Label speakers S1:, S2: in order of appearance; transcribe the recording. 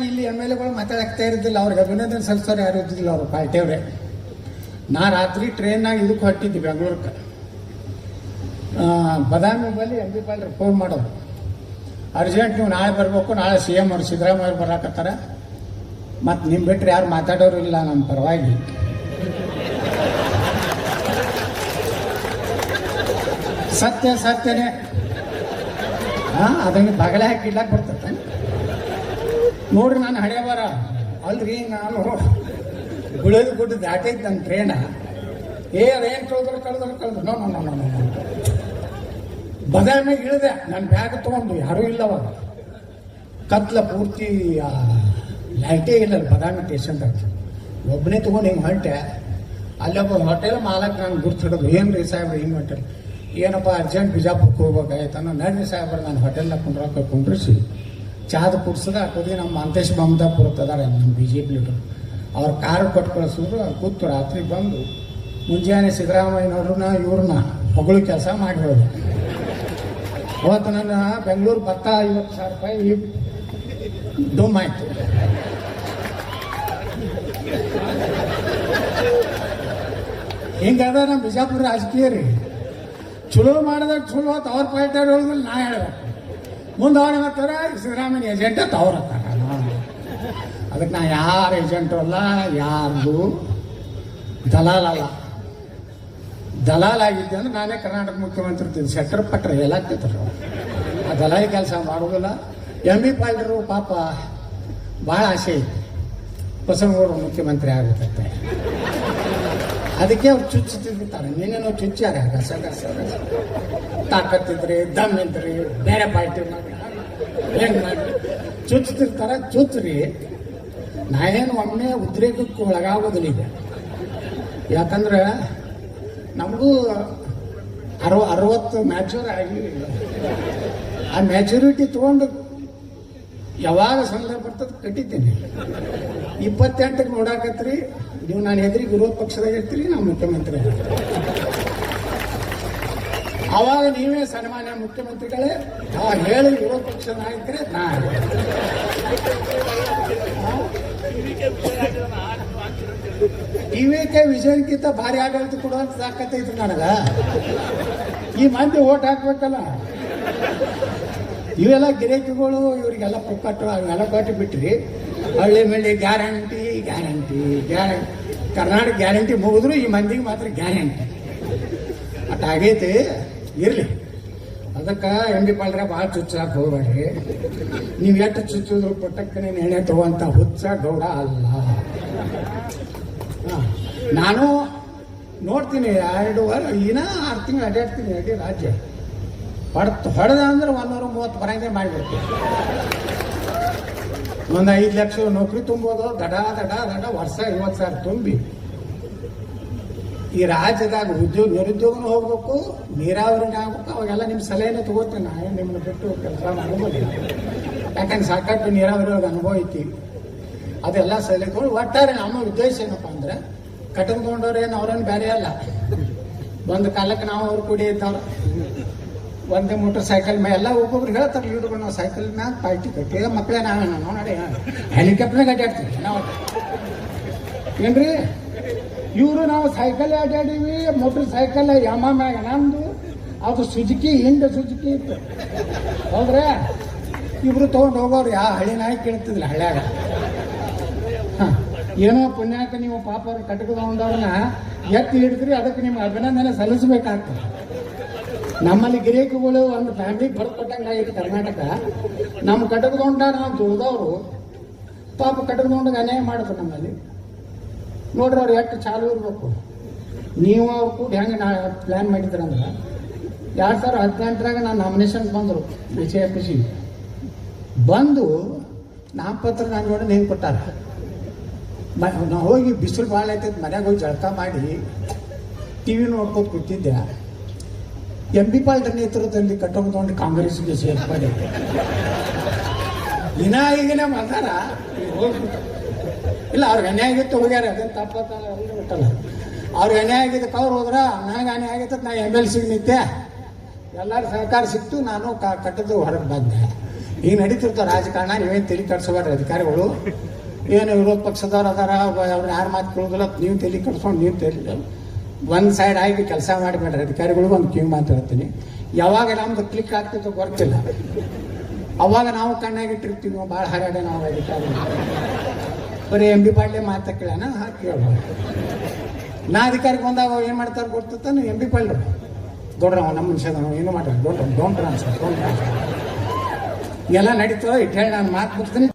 S1: ಇಲ್ಲಿ M L ಎಗಳು ಮಾತಾಡಕ್ತಾ ಇರೋದಿಲ್ಲ, ಅವ್ರಿಗೆ ಅಭಿನಂದನೆ ಸಲ್ಲಿಸೋರು ಯಾರು ಇದ್ದಿಲ್ಲ, ಅವ್ರು ಪಾರ್ಟಿಯವ್ರೆ. ನಾ ರಾತ್ರಿ ಟ್ರೈನ್ನಾಗ ಇದಕ್ಕೆ ಹೊಟ್ಟಿದ್ದೆ ಬೆಂಗಳೂರಿಗೆ. ಬದಾಮಿ ಬಲ್ಲಿ ಎಂ ಬಿ ಪಾಲ್ರಿ ಫೋನ್ ಮಾಡೋದು, ಅರ್ಜೆಂಟ್ ನೀವು ನಾಳೆ ಬರಬೇಕು, ನಾಳೆ ಸಿ ಎಂ ಅವ್ರು ಸಿದ್ದರಾಮಯ್ಯ ಅವ್ರು ಬರಾಕತ್ತಾರ, ಮತ್ತು ನಿಮ್ಮ ಬಿಟ್ಟರೆ ಯಾರು ಮಾತಾಡೋರು ಇಲ್ಲ ನಮ್ಮ ಪರವಾಗಿ. ಸತ್ಯನೇ ಅದನ್ನು ಬಗಲೆ ಹಾಕಿ ಇಡ್ಲಾಕ್ ಬರ್ತದೆ ನೋಡ್ರಿ. ನಾನು ಹಣೆ ಬರ ಅಲ್ರಿ, ನಾನು ಗುಳದ ಗುಡ್ಡ ದಾಟೈತೆ ನನ್ನ ಟ್ರೇನ. ಅದೇನು ಕಳೆದ್ರು ನೋ ಬದಾಮಿಗೆ ಇಳಿದೆ. ನನ್ನ ಬ್ಯಾಗ್ ತೊಗೊಂಡು ಯಾರೂ ಇಲ್ಲ ಅವಾಗ, ಕತ್ಲ ಪೂರ್ತಿ ಲೈಟೇ ಇಲ್ಲ ಬದಾಮಿ ಸ್ಟೇಷನ್ದಾಗ. ಒಬ್ಬನೇ ತೊಗೊಂಡು ಹಿಂಗೆ ಹೊಂಟೆ. ಅಲ್ಲೊಬ್ಬ ಹೋಟೆಲ್ ಮಾಲಕ್ ನಾನು ಗುರ್ತಿಡೋದು, ಏನು ರೀ ಸಾಹೇಬ್ರಿ ಹಿಂಗೆ ಹೋಟೆಲ್, ಏನಪ್ಪ ಅರ್ಜೆಂಟ್ ಬಿಜಾಪುರಕ್ಕೆ ಹೋಗ್ಬೇಕಾಯ್ತು ಅನ್ನೋ. ನಡ್ರಿ ಸಾಹೇಬ್ರ ನಾನು ಹೋಟೆಲ್ನಾಗ ಕುಂಡ್ರಿಸಿ ಚಾದ ಕುಡ್ಸದ ಹಾಕೋದಿ. ನಮ್ಮ ಮಂತೇಶ್ ಮಮದಾಪುರ ಅದಾರ ನಮ್ಮ BJP ಲೀಡರ್, ಅವ್ರ ಕಾರು ಕೊಟ್ಟು ಕಳಿಸಿದ್ರು. ಕೂತು ರಾತ್ರಿ ಬಂದು ಮುಂಜಾನೆ ಸಿದ್ದರಾಮಯ್ಯನವ್ರನ್ನ ಇವ್ರನ್ನ ಹೊಗಳು ಕೆಲಸ ಮಾಡಿ ಹೋದೆ. ಅವತ್ತು ನನ್ನ ಬೆಂಗಳೂರು ಭತ್ತ 50,000 ರೂಪಾಯಿ ಡುಮ್ ಆಯ್ತು. ಹಿಂಗದ ನಮ್ಮ ಬಿಜಾಪುರ ರಾಜಕೀಯ ರೀ. ಚಲೋ ಮಾಡಿದಾಗ ಚಲೋ ಆತ, ಅವ್ರ ಪಾರ್ಟಿ ಹೇಳಿದ್ರೆ ನಾ ಹೇಳ್ಬೇಕು. ಮುಂದೆ ಅವ್ರು ಹೇಳ್ತಾರ ಸಿದ್ದರಾಮಯ್ಯ ಏಜೆಂಟ್ ಅಂತ ಅವ್ರು ಅಂತಾರ. ಅದಕ್ಕೆ ನಾ ಯಾರ ಏಜೆಂಟು ಅಲ್ಲ, ಯಾರ್ದು ದಲಾಲ್ ಆಗಿದ್ದೆ ಅಂದ್ರೆ ನಾನೇ ಕರ್ನಾಟಕ ಮುಖ್ಯಮಂತ್ರಿ ಇರ್ತೀನಿ. ಸೆಟ್ರ್ ಪಟ್ರ ಎಲ್ಲಾಗ್ತಿದ್ರು. ಆ ದಲಾಲಿ ಕೆಲಸ ಮಾಡೋದಿಲ್ಲ. ಎಂ ಬಿ ಪಾಲ್ರು ಪಾಪ ಭಾಳ ಆಸೆ ಐತಿ, ಬಸವನಗೌಡರು ಮುಖ್ಯಮಂತ್ರಿ ಆಗುತ್ತೆ. ಅದಕ್ಕೆ ಅವ್ರು ಚುಚ್ಚುತ್ತಿರ್ತಾರೆ. ನೀನೇನೋ ಚುಚ್ಚಾರ ಗಸ ತಾಕತ್ತಿದ್ರಿ, ದಮ್ ಇದ್ರಿ, ಬೇರೆ ಪಾರ್ಟಿ ಮಾಡಿ ಏನು ಮಾಡಿ ಚುಚ್ಚುತ್ತಿರ್ತಾರೆ. ಚುಚ್ಚ್ರಿ. ನಾ ಏನು ಒಮ್ಮೆ ಉದ್ರೇಕಕ್ಕೆ ಒಳಗಾಗೋದಿಲ್ಲ ಈಗ. ಯಾಕಂದ್ರೆ ನಮಗೂ 60 ಮ್ಯಾಚೂರ್ ಆಗಿ, ಆ ಮ್ಯಾಚುರಿಟಿ ತೊಗೊಂಡು ಯಾವಾಗ ಸಂದರ್ಭ ಬರ್ತದೆ ಕಟ್ಟಿದ್ದೇನೆ. 28ಕ್ಕೆ ನೋಡಾಕತ್ರಿ ನೀವು, ನಾನು ಎದುರಿಗೆ ವಿರೋಧ ಪಕ್ಷದಾಗ ಇರ್ತೀರಿ, ನಾವು ಮುಖ್ಯಮಂತ್ರಿ. ಅವಾಗ ನೀವೇ ಸನ್ಮಾನ್ಯ ಮುಖ್ಯಮಂತ್ರಿಗಳೇ ಹೇಳಿ ವಿರೋಧ ಪಕ್ಷ ನಾಯಕರೇ. ಟಿವಿಕೆ ವಿಜಯನ್ಕಿಂತ ಭಾರಿ ಆಡಳಿತ ಕೊಡುವಂತ ತಾಕತ್ತೈತ್ರಿ ನನಗ. ಈ ಮಂದಿ ಓಟ್ ಹಾಕ್ಬೇಕಲ್ಲ. ಇವೆಲ್ಲ ಗಿರಾಕಿಗಳು ಇವರಿಗೆಲ್ಲ ಪುಕ್ಕಟ್ಟು ಅವೆಲ್ಲ ಕೊಟ್ಟು ಬಿಟ್ರಿ. ಹಳ್ಳಿ ಮೇಲೆ ಗ್ಯಾರಂಟಿ ಕರ್ನಾಟಕ ಗ್ಯಾರಂಟಿ ಮುಗಿದ್ರು ಈ ಮಂದಿಗೆ ಮಾತ್ರ ಗ್ಯಾರಂಟಿ ಅಟ್ಟಾಗೈತಿ. ಇರಲಿ, ಅದಕ್ಕೆ ಎಂ ಬಿ ಪಾಲ್ರೆ ಭಾಳ ಚುಚ್ಚಾಕ್ ಹೋಗ್ಬೇಡ್ರಿ. ನೀವು ಎಷ್ಟು ಚುಚ್ಚಿದ್ರು ಪುಟ್ಟಕ್ಕನೆ ಎಣ್ಣೆ ತಗೋಂತ ಹುಚ್ಚ ಗೌಡ ಅಲ್ಲ. ನಾನು ನೋಡ್ತೀನಿ 2 ವಾರ 6 ತಿಂಗಳು ಅಡ್ಡಾಡ್ತೀನಿ ಅಡ್ಡಿ ರಾಜ್ಯ. ಹೊಡೆದ ಅಂದ್ರೆ 130 ಬರಂಗೆ ಮಾಡಿಬಿಡ್ತೀವಿ. ಒಂದು 5 ಲಕ್ಷ ನೌಕರಿ ತುಂಬೋದು, ದಡ ವರ್ಷ 50,000 ತುಂಬಿ ಈ ರಾಜ್ಯದಾಗ ನಿರುದ್ಯೋಗನೂ ಹೋಗ್ಬೇಕು, ನೀರಾವರಿನ ಆಗ್ಬೇಕು. ಅವಾಗೆಲ್ಲ ನಿಮ್ಮ ಸಲಹೆನೇ ತಗೋತೀನಿ. ನಾನು ನಿಮ್ಮನ್ನು ಬಿಟ್ಟು ಕೆಲಸ ಮಾಡೋದಿಲ್ಲ. ಯಾಕಂದ್ರೆ ಸಾಕಷ್ಟು ನೀರಾವರಿ ಒಳಗೆ ಅನುಭವ ಐತಿ. ಅದೆಲ್ಲ ಸಲಹೆ ತಗೊಂಡು ಒಟ್ಟಾರೆ ನಮ್ಮ ಉದ್ದೇಶ ಏನಪ್ಪ ಅಂದ್ರೆ, ಕಟ್ಕೊಂಡವ್ರೇನು ಅವ್ರೇನು ಬೇರೆ ಅಲ್ಲ. ಒಂದು ಕಾಲಕ್ಕೆ ನಾವು ಅವ್ರು ಕೂಡಿ ಇದ್ದವ್ರು ಒಂದೇ ಮೋಟರ್ ಸೈಕಲ್ ಎಲ್ಲ ಒಬ್ಬೊಬ್ರು ಹೇಳ್ತಾರೆ ಲೀಡ್ಗಳು, ನಾವು ಸೈಕಲ್ ಮ್ಯಾಗ ಪಾರ್ಟಿ ಕಟ್ಟಿ ಮಕ್ಕಳೇ ನಾವೇನು ನೋಡಿ ಹೆಲಿಕಾಪ್ಟರ್ನಾಗ ಅಡ್ಡಾಡ್ತೀವಿ ನಾವು. ಏನ್ರಿ ಇವರು ನಾವು ಸೈಕಲ್ ಅಡ್ಡಾಡೀವಿ. ಮೋಟರ್ ಸೈಕಲ್ ಯಮ ಮ್ಯಾಗ ನಮ್ದು, ಅದು ಸುಜುಕಿ ಸುಜುಕಿ ಇತ್ತು. ಹೌದ್ರೆ ಇಬ್ರು ತೊಗೊಂಡು ಹೋಗೋರು. ಯಾವ ಹಳ್ಳಿ ನಾಯಿ ಕೇಳ್ತಿದ್ದಿಲ್ಲ ಹಳ್ಳ್ಯಾಗ. ಏನೋ ಪುಣ್ಯಾಕ ನೀವು ಪಾಪ ಅವ್ರು ಕಟ್ಕೊಂಡವ್ರನ್ನ ಎತ್ತಿ ಹಿಡಿದ್ರಿ, ಅದಕ್ಕೆ ನಿಮ್ಗೆ ಅಭಿನಂದನೆ ಸಲ್ಲಿಸಬೇಕಾಗ್ತದೆ. ನಮ್ಮಲ್ಲಿ ಗಿರಾಕಿಗಳು ಒಂದು ಫ್ಯಾಮಿಲಿಗೆ ಬರ್ಕೊಟ್ಟಂಗೆ ಆಗೈತಿ ಕರ್ನಾಟಕ. ನಮ್ಮ ಕಟಕದೊಂಡ ನಾವು ದುಡ್ದವರು ಪಾಪ ಕಟಕದೊಂಡಗೆ ಅನ್ಯಾಯ ಮಾಡಿದ್ರು ನಮ್ಮಲ್ಲಿ. ನೋಡ್ರಿ ಅವ್ರು ಎಷ್ಟು ಚಾಲು ಇರ್ಬೇಕು. ನೀವು ಅವ್ರು ಕೂಡ ಹೆಂಗೆ ಪ್ಲ್ಯಾನ್ ಮಾಡಿದ್ರಂದ್ರೆ 2018ರಾಗ ನಾನು ನಾಮಿನೇಷನ್ ಬಂದರು BJP ಬಂದು ನಾಮಪತ್ರ ನಾನು ನೋಡಿ ಹೆಂಗೆ ಕೊಟ್ಟಾರ. ನಾವು ಹೋಗಿ ಬಿಸಿಲು ಭಾಳ ಆಯ್ತೈತೆ, ಮನ್ಯಾಗ ಹೋಗಿ ಜಳಕ ಮಾಡಿ TV ನೋಡ್ಕೋತ ಕೂತಿದ್ದೆ. ಎಂ ಬಿ ಪಾಲ್ರ ನೇತೃತ್ವದಲ್ಲಿ ಕಟ್ಟೊಂಡು ಕಾಂಗ್ರೆಸ್ಗೆ ಸೇರ್ಪಡೆ. ಈಗಿನ ಮಾತಾರ ಇಲ್ಲ, ಅವ್ರಿಗೆ ಅನ್ಯಾಯ ಆಗಿತ್ತು ಹೋಗ್ಯಾರ. ಅದೇನು ತಪ್ಪತ್ತಲ್ಲ, ಬಿಟ್ಟಲ್ಲ. ಅವ್ರಿಗೆ ಅನ್ಯಾಯ ಆಗಿದ್ದಕ್ಕೆ ಅವ್ರು ಹೋದ್ರ, ನನಗೆ ಅನ್ಯಾಯ ಆಗಿತ್ತು. ನಾ MLC ನಿಂತೆ, ಎಲ್ಲರೂ ಸಹಕಾರ ಸಿಕ್ತು. ನಾನು ಕಟ್ಟದ್ದು ಹೊರಗೆ ಬಂದೆ. ಈಗ ನಡೀತಿರ್ತಾವ ರಾಜಕಾರಣ, ನೀವೇನು ತಲೆ ಕಟ್ಸಬೇಡ್ರಿ ಅಧಿಕಾರಿಗಳು. ಏನು ವಿರೋಧ ಪಕ್ಷದವ್ರು ಅದಾರ, ಅವ್ರು ಯಾರು ಮಾತು ಕೇಳೋದಿಲ್ಲ, ನೀವು ತಲೆ ಕಟ್ಸ್ಕೊಂಡು ನೀವು ತಲೆ ಒಂದು ಸೈಡ್ ಆಗಿ ಕೆಲಸ ಮಾಡಿಬೇಡ್ರಿ ಅಧಿಕಾರಿಗಳು. ಒಂದು ಕಿವಿ ಮಾತಾಡ್ತೀನಿ, ಯಾವಾಗ ನಮ್ದು ಕ್ಲಿಕ್ ಆಗ್ತಿತ್ತು ಗೊತ್ತಿಲ್ಲ, ಅವಾಗ ನಾವು ಕಣ್ಣಾಗಿಟ್ಟಿರ್ತೀವಿ. ಭಾಳ ಹರಡೆ ನಾವು ಅಧಿಕಾರಿ ಬರೀ ಎಂ ಬಿ ಪಾಡ್ಲೆ ಮಾತಾ ಕೇಳೋಣ ಕೇಳ್ಬೋದು. ನಾ ಅಧಿಕಾರಿಗೆ ಬಂದಾಗ ಏನು ಮಾಡ್ತಾರೆ ಗೊತ್ತಾನೆ, ಎಂ ಬಿ ಪಾಡ್ಲೆ ದೊಡ್ಡವ ನಮ್ಮ ಮನುಷ್ಯದ ಏನು ಮಾಡ್ತಾರೆ, ಡೋಂಟ್ ಟ್ರಾನ್ಸ್ಫರ್ ಎಲ್ಲ ನಡೀತೋ ಇಟ್ಟು ಹೇಳಿ ನಾನು ಮಾತು ಬಿಡ್ತೀನಿ.